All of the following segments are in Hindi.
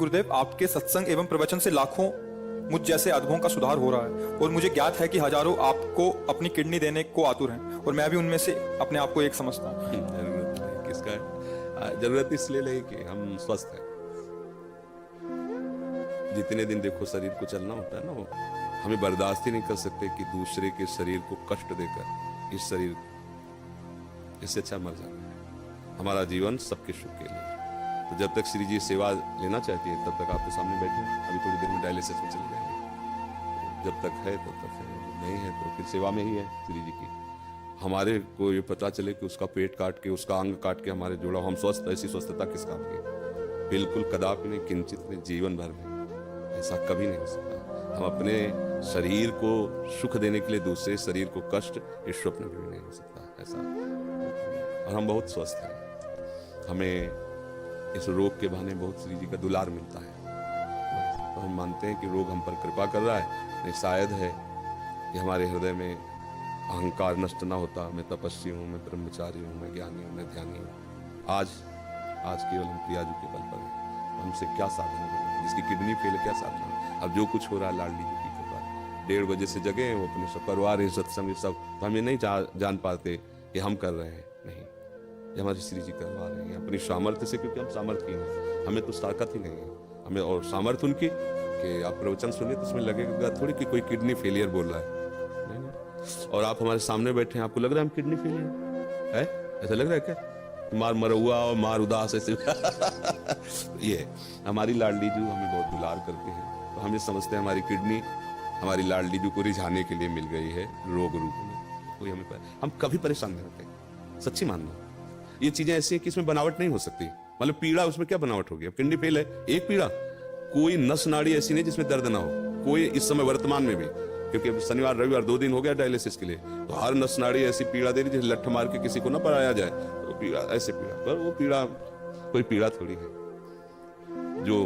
गुरुदेव, आपके सत्संग एवं प्रवचन से लाखों मुझ जैसे अधमों का सुधार हो रहा है और मुझे ज्ञात है कि हजारों आपको अपनी किडनी देने को आतुर हैं और मैं भी उनमें से अपने आप को एक समझता हूँ। जरूरत नहीं, किसका है? जरूरत इसलिए नहीं कि हम स्वस्थ हैं। जितने दिन देखो शरीर को चलना होता है ना, वो हमें बर्दाश्त ही नहीं कर सकते कि दूसरे के शरीर को कष्ट देकर इस शरीर, इससे अच्छा मर जाना है। हमारा जीवन सबके सुख के लिए। तो जब तक श्री जी सेवा लेना चाहती है तब तक आपके सामने बैठे हैं। अभी थोड़ी देर में डायलिसिस में चले जाएंगे। तो जब तक है तब तक है, नहीं है तो फिर सेवा में ही है श्री जी की। हमारे को ये पता चले कि उसका पेट काट के, उसका अंग काट के हमारे जोड़ा, हम स्वस्थ, ऐसी स्वस्थता किस काम की? बिल्कुल कदापि नहीं, किंचित नहीं, जीवन भर में ऐसा कभी नहीं हो सकता। हम अपने शरीर को सुख देने के लिए दूसरे शरीर को कष्ट, इस स्वप्न में भी नहीं हो सकता ऐसा। और हम बहुत स्वस्थ हैं। हमें इस रोग के बहाने बहुत श्री जी का दुलार मिलता है। तो हम मानते हैं कि रोग हम पर कृपा कर रहा है। नहीं, शायद है कि हमारे हृदय में अहंकार नष्ट ना होता। मैं तपस्वी हूँ, मैं ब्रह्मचारी हूँ, मैं ज्ञानी हूँ, मैं ध्यानी हूँ। आज केवल हम प्रियाजू के बल पर हैं। हमसे क्या साधना करें? जिसकी किडनी फेल है, क्या साधना? अब जो कुछ हो रहा है लाडली जी की कृपा। 1:30 बजे से जगे हैं, वो अपने सब करवा रहे हैं सत्संग सब। तो हम ये नहीं जान पाते कि हम कर रहे हैं, नहीं, ये हमारे श्री जी करवा रहे हैं अपनी सामर्थ्य से, क्योंकि हम सामर्थ्य हैं। हमें तो ताकत ही नहीं है। हमें और सामर्थ्य उनकी कि आप प्रवचन सुनिए तो उसमें लगेगा थोड़ी कि कोई किडनी फेलियर बोल रहा है। नहीं। और आप हमारे सामने बैठे हैं, आपको लग रहा है हम किडनी फेलियर है? ऐसा लग रहा है क्या? मार मरहुआ और मार उदास ऐसे ये हमारी लाडली जू हमें बहुत दुलार करते हैं। तो हम ये समझते हैं हमारी किडनी हमारी लाडली जू को रिझाने के लिए मिल गई है रोग रूप में। कोई हम कभी परेशान नहीं होते, सच्ची मानना। ये चीजें ऐसी हैं कि इसमें बनावट नहीं हो सकती। मतलब पीड़ा, उसमें क्या बनावट होगी? अब किडनी फेल है, एक पीड़ा, कोई नस नाड़ी ऐसी नहीं जिसमें दर्द ना हो। कोई इस समय वर्तमान में भी, क्योंकि अब शनिवार रविवार 2 दिन हो गया डायलिसिस के लिए, तो हर नस नाड़ी ऐसी पीड़ा दे रही जैसे लठ मार के किसी को ना पराया जाए। तो पीड़ा, ऐसे पीड़ा, पर वो पीड़ा कोई पीड़ा थोड़ी है जो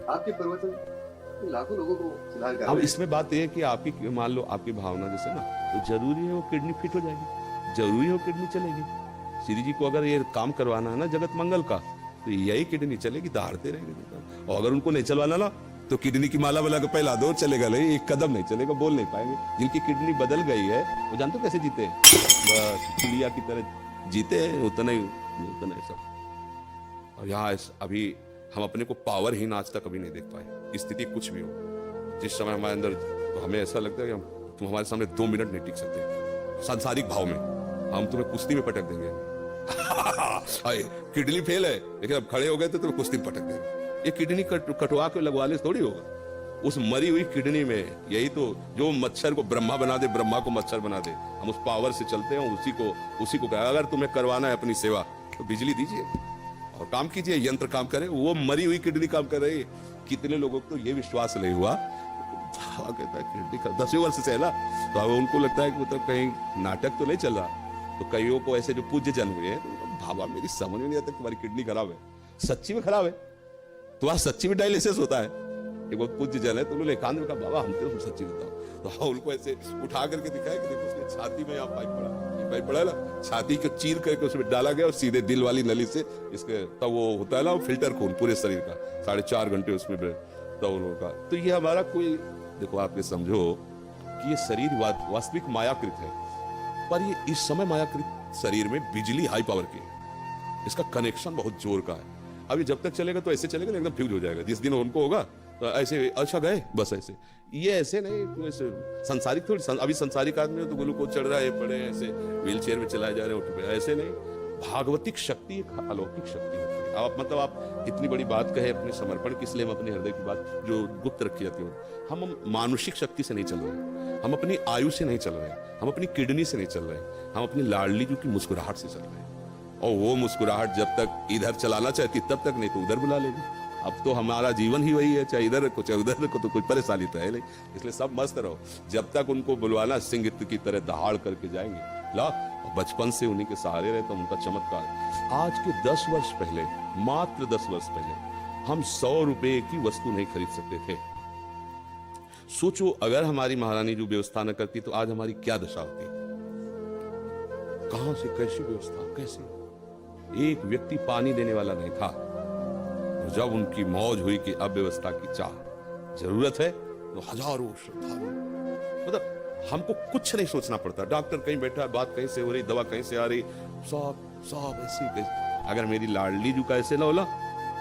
आपके प्रवचन लाखों लोगों को सुधार कर। अब इसमें बात यह है कि आपकी, मान लो आपकी भावना जैसे ना, तो जरूरी है वो किडनी फिट हो जाएगी, जरूरी है वो किडनी चलेगी। श्री जी को अगर ये काम करवाना है ना जगत मंगल का, तो यही किडनी चलेगी, दहाड़ते रहेंगे। और अगर उनको नहीं चलवाना ना, तो किडनी की माला वाला को पहला दो, चलेगा नहीं, एक कदम नहीं चलेगा, बोल नहीं पाएंगे। जिनकी किडनी बदल गई है वो जानते हो कैसे जीते हैं? बस चिड़िया की तरह जीते हैं, उतना ही सब। और यहाँ अभी हम अपने को पावरहीन आज तक कभी नहीं देख पाए। स्थिति कुछ भी हो, जिस समय हमारे अंदर, तो हमें ऐसा लगता है कि तुम हमारे सामने 2 मिनट नहीं टिक सकते। सांसारिक भाव में हम तुम्हें कुश्ती में पटक देंगे। किडनी फेल है, लेकिन अब खड़े हो गए तो तुम्हें कुश्ती में पटक देंगे। ये किडनी कटवा के लगवाने से थोड़ी होगा। उस मरी हुई किडनी में, यही तो जो मच्छर को ब्रह्मा बना दे, ब्रह्मा को मच्छर बना दे, हम उस पावर से चलते हैं। उसी को कहा, अगर तुम्हें करवाना है अपनी सेवा तो बिजली दीजिए और काम कीजिए, यंत्र काम करे। वो मरी हुई किडनी काम कर रही है। कितने लोगों को तो ये विश्वास नहीं हुआ, कहता है किडनी का 10 वर्ष से है ना, तो अब उनको लगता है कि मतलब कहीं नाटक तो नहीं चल रहा। तो कईयों को ऐसे जो पूज्य जन हुए हैं, तो भावा मेरी समझ में नहीं आता तुम्हारी किडनी खराब है, सच्ची में खराब है, तुम्हारा सच्ची में डायलिसिस होता है। एक बहुत पूज्य जन है, तो उन्होंने एकांत में कहा बाबा हम तो सच्ची बताओ। तो उनको ऐसे उठा करके दिखाया कि देखो उसकी छाती में यहाँ पाइप पड़ा, ये पाइप पड़ा ना, छाती को चीर करके उसमें डाला गया और सीधे दिल वाली नली से इसके, तब वो होता है ना फिल्टर खून पूरे शरीर का, 4.5 घंटे उसमें तब उनका। तो ये हमारा कोई, देखो आप ये समझो कि ये शरीर वास्तविक मायाकृत है, पर ये इस समय मायाकृत शरीर में बिजली हाई पावर की है। इसका कनेक्शन बहुत जोर का है। अभी जब तक चलेगा तो ऐसे चलेगा, एकदम फ्यूज हो जाएगा। जिस दिन उनको होगा तो ऐसे, अच्छा गए बस ऐसे, ये ऐसे नहीं, तो ऐसे संसारिक थोड़ी। अभी संसारिक आदमी तो ग्लूकोज चढ़ रहा है, पड़े ऐसे व्हील चेयर में चलाए जा रहे हैं, उठ पे, ऐसे नहीं। भागवतिक शक्ति एक अलौकिक शक्ति होती है। आप मतलब आप इतनी बड़ी बात कहे अपने समर्पण की, इसलिए हम अपने हृदय की बात जो गुप्त रखी जाती है, हम मानुषिक शक्ति से नहीं चल रहे, हम अपनी आयु से नहीं चल रहे, हम अपनी किडनी से नहीं चल रहे, हम अपनी लाडली जी की मुस्कुराहट से चल रहे हैं। और वो मुस्कुराहट जब तक इधर चलाना चाहती तब तक, नहीं तो उधर बुला लेगी। अब तो हमारा जीवन ही वही है, चाहे इधर रखो चाहे उधर रखो, तो कोई परेशानी तो है नहीं। इसलिए सब मस्त रहो, जब तक उनको बुलवाना सिंह की तरह दहाड़ करके जाएंगे। ला, बचपन से उन्हीं के सहारे रहे तो उनका चमत्कार। आज के 10 वर्ष पहले, मात्र 10 वर्ष पहले, हम 100 रुपए की वस्तु नहीं खरीद सकते थे। सोचो अगर हमारी महारानी जो व्यवस्था न करती तो आज हमारी क्या दशा होती। कहां से कैसी व्यवस्था, कैसे? एक व्यक्ति पानी देने वाला नहीं था। और जब उनकी मौज हुई कि अब व्यवस्था की चाह जरूरत है, तो हजारों श्रद्धालु, मतलब हमको कुछ नहीं सोचना पड़ता। डॉक्टर कहीं बैठा, बात कहीं से हो रही, दवा कहीं से आ रही, सब ऐसी कैसे। अगर मेरी लाडली जू का ऐसे ना होला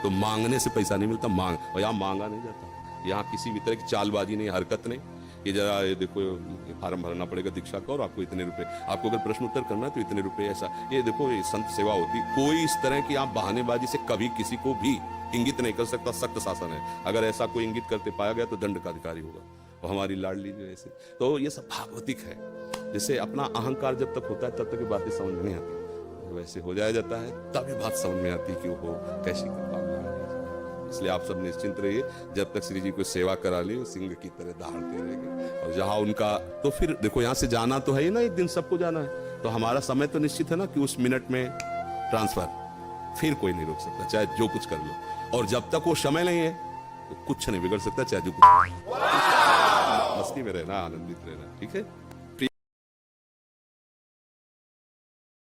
तो मांगने से पैसा नहीं मिलता, मांग, और यहाँ मांगा नहीं जाता। यहाँ किसी भी तरह की चालबाजी नहीं, हरकत नहीं। ये जरा ये देखो, ये फार्म भरना पड़ेगा दीक्षा का और आपको इतने रुपए, आपको अगर प्रश्न उत्तर करना है तो इतने रुपए, ऐसा। ये देखो, ये संत सेवा होती। कोई इस तरह की आप बहानेबाजी से कभी किसी को भी इंगित नहीं कर सकता। सख्त शासन है, अगर ऐसा कोई इंगित करते पाया गया तो दंड का अधिकारी होगा। और हमारी लाडली जो ऐसे, तो ये सब भागवतिक है। जैसे अपना अहंकार जब तक होता है तब तक ये बातें समझ में नहीं आती, वैसे हो जाया जाता है तब ये बात समझ में आती है कि वो कैसी कृपा। इसलिए आप सब निश्चिंत रहिए, जब तक श्री जी को सेवा करा ली वो सिंह की तरह दहाड़ते रहेंगे। और जहां उनका, तो फिर देखो यहाँ से जाना तो है ही ना, एक दिन सबको जाना है, तो हमारा समय तो निश्चित है ना कि उस मिनट में ट्रांसफर, फिर कोई नहीं रोक सकता, चाहे जो कुछ कर लो। और जब तक वो समय नहीं है तो कुछ नहीं बिगड़ सकता, चाहे जो कुछ। मस्ती में रहना, आनंदित रहना, ठीक है।